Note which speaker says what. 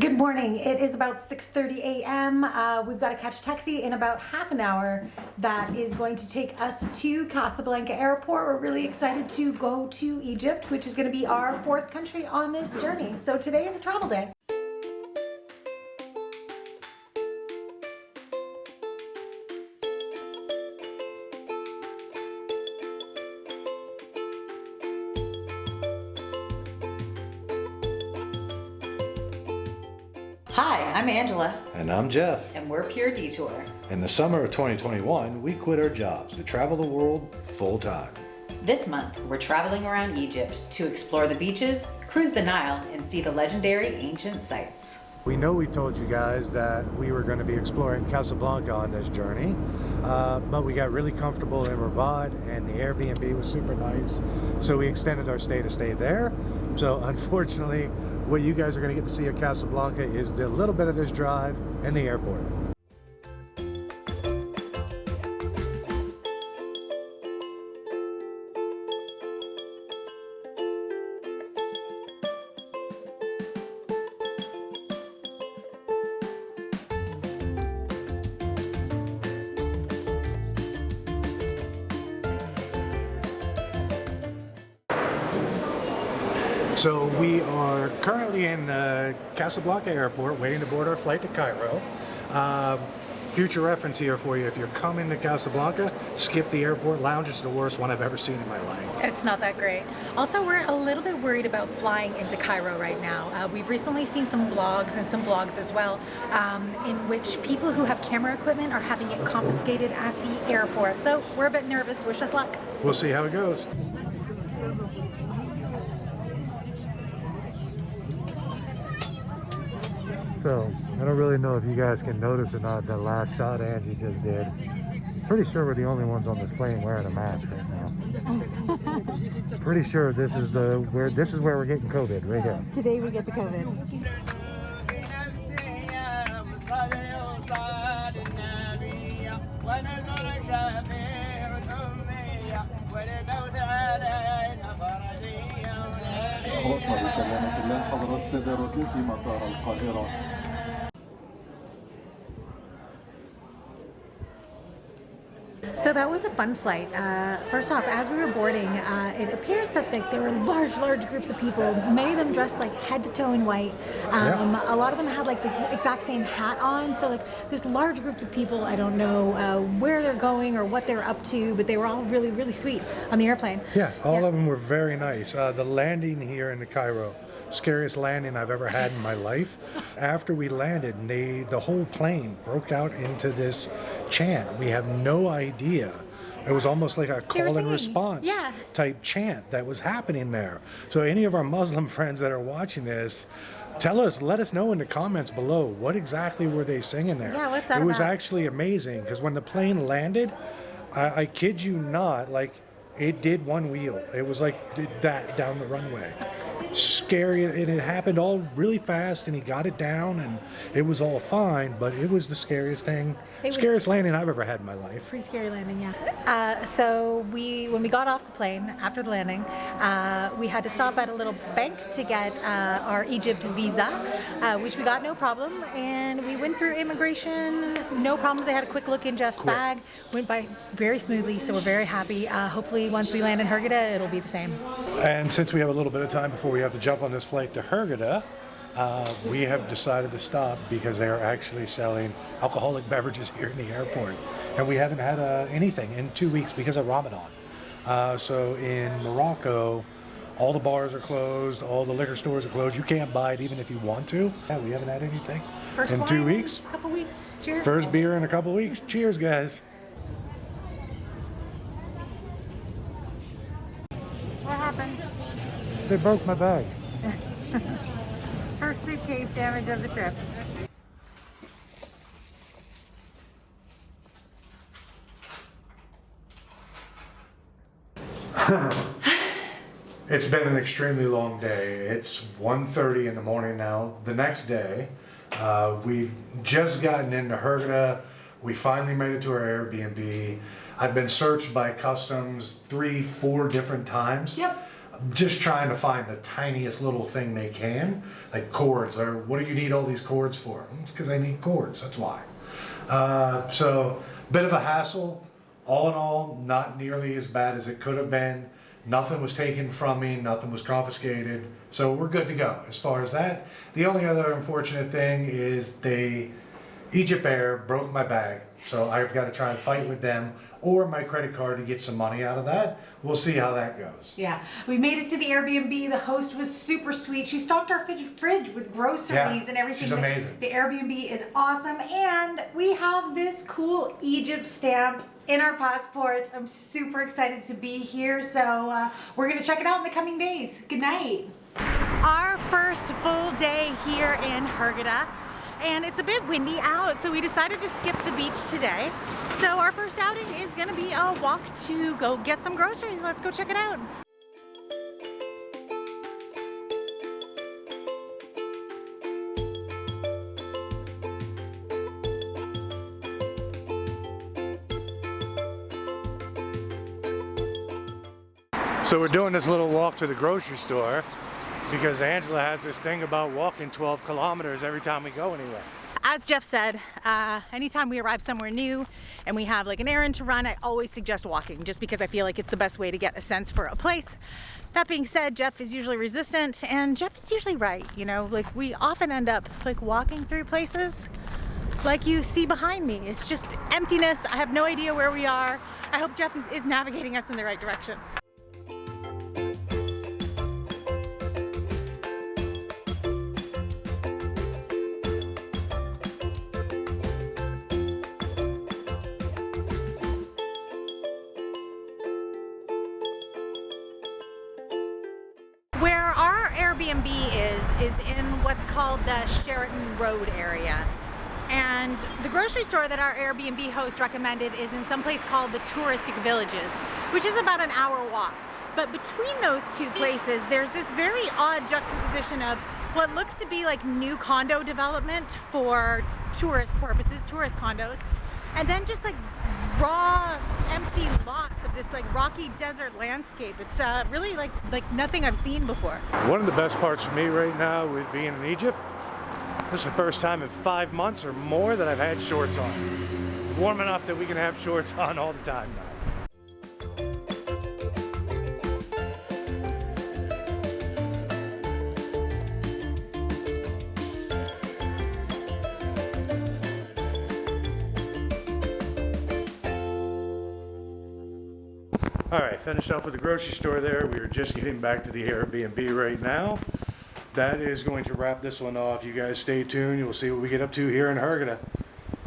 Speaker 1: Good morning. It is about 6:30 a.m. We've got to catch a taxi in about half an hour that is going to take us to Casablanca Airport. We're really excited to go to Egypt, which is going to be our fourth country on this journey. So today is a travel day.
Speaker 2: Hi, I'm Angela.
Speaker 3: And I'm Jeff.
Speaker 2: And we're Pure Detour.
Speaker 3: In the summer of 2021, we quit our jobs to travel the world full time.
Speaker 2: This month, we're traveling around Egypt to explore the beaches, cruise the Nile, and see the legendary ancient sites.
Speaker 3: We know we've told you guys that we were going to be exploring Casablanca on this journey, but we got really comfortable in Rabat and the Airbnb was super nice, so we extended our stay to stay there. So unfortunately, what you guys are going to get to see at Casablanca is the little bit of this drive and the airport. So we are currently in Casablanca Airport waiting to board our flight to Cairo. Future reference here for you, if you're coming to Casablanca, skip the airport lounge. It's the worst one I've ever seen in my life.
Speaker 1: It's not that great. Also, we're a little bit worried about flying into Cairo right now. We've recently seen some blogs and some vlogs as well in which people who have camera equipment are having it confiscated at the airport. So we're a bit nervous. Wish us luck.
Speaker 3: We'll see how it goes. So, I don't really know if you guys can notice or not the last shot Angie just did. Pretty sure we're the only ones on this plane wearing a mask right now. Pretty sure this is where we're getting COVID right here.
Speaker 1: Today we get the COVID. So that was a fun flight. First off, as we were boarding, it appears that there were large groups of people, many of them dressed like head to toe in white. A lot of them had like the exact same hat on. So like this large group of people, I don't know where they're going or what they're up to, but they were all really sweet on the airplane.
Speaker 3: Yeah, all of them were very nice. The landing here in Cairo, scariest landing I've ever had in my life. After we landed, the whole plane broke out into this chant. We have no idea. It was almost like a call and response type chant that was happening there. So any of our Muslim friends that are watching this, let us know in the comments below, what exactly were they singing there?
Speaker 1: Yeah, what's that
Speaker 3: It was
Speaker 1: about?
Speaker 3: actually amazing, because when the plane landed, I kid you not, like it did one wheel. It was like that down the runway. Scary, and it happened all really fast, and he got it down, and it was all fine, but it was the scariest landing I've ever had in my life.
Speaker 1: Pretty scary landing, yeah. So when we got off the plane after the landing, we had to stop at a little bank to get our Egypt visa, which we got no problem, and we went through immigration, no problems. They had a quick look in Jeff's bag, went by very smoothly, so we're very happy. Hopefully once we land in Hurghada, it'll be the same.
Speaker 3: And since we have a little bit of time before we have to jump on this flight to Hurghada, we have decided to stop because they are actually selling alcoholic beverages here in the airport. And we haven't had anything in 2 weeks because of Ramadan. So in Morocco, all the bars are closed, all the liquor stores are closed. You can't buy it even if you want to. Yeah, we haven't had anything in 2 weeks.
Speaker 1: Couple weeks. Cheers.
Speaker 3: First beer in a couple weeks. Cheers, guys.
Speaker 1: What happened?
Speaker 3: They broke my bag.
Speaker 1: First suitcase damage of the trip.
Speaker 3: It's been an extremely long day. It's 1:30 in the morning now. The next day, we've just gotten into Hurghada. We finally made it to our Airbnb. I've been searched by customs 3-4 different times.
Speaker 2: Yep.
Speaker 3: just trying to find the tiniest little thing they can, like cords. Or what do you need all these cords for? It's because I need cords, that's why. So, bit of a hassle. All in all, not nearly as bad as it could have been. Nothing was taken from me, nothing was confiscated, so we're good to go as far as that. The only other unfortunate thing is Egypt Air broke my bag, so I've got to try and fight with them or my credit card to get some money out of that. We'll see how that goes.
Speaker 4: Yeah, we made it to the Airbnb. The host was super sweet. She stocked our fridge with groceries
Speaker 3: Yeah,
Speaker 4: and everything.
Speaker 3: she's amazing.
Speaker 4: The Airbnb is awesome, and we have this cool Egypt stamp in our passports. I'm super excited to be here, so we're gonna check it out in the coming days. Good night.
Speaker 1: Our first full day here in Hurghada, and it's a bit windy out, so we decided to skip the beach today. So our first outing is gonna be a walk to go get some groceries. Let's go check it out.
Speaker 3: So we're doing this little walk to the grocery store because Angela has this thing about walking 12 kilometers every time we go anywhere.
Speaker 1: As Jeff said, anytime we arrive somewhere new and we have like an errand to run, I always suggest walking just because I feel like it's the best way to get a sense for a place. That being said, Jeff is usually resistant and Jeff is usually right. You know, like we often end up like walking through places like you see behind me. It's just emptiness. I have no idea where we are. I hope Jeff is navigating us in the right direction. Where our Airbnb is in what's called the Sheraton Road area. And the grocery store that our Airbnb host recommended is in some place called the Touristic Villages, which is about an hour walk. But between those two places, there's this very odd juxtaposition of what looks to be like new condo development for tourist purposes, tourist condos, and then just like raw, empty lots of this like rocky desert landscape. It's really like nothing I've seen before.
Speaker 3: One of the best parts for me right now with being in Egypt, this is the first time in 5 months or more that I've had shorts on. Warm enough that we can have shorts on all the time now. All right, finished off with the grocery store there. We are just getting back to the Airbnb right now. That is going to wrap this one off. You guys stay tuned. You'll see what we get up to here in Hurghada.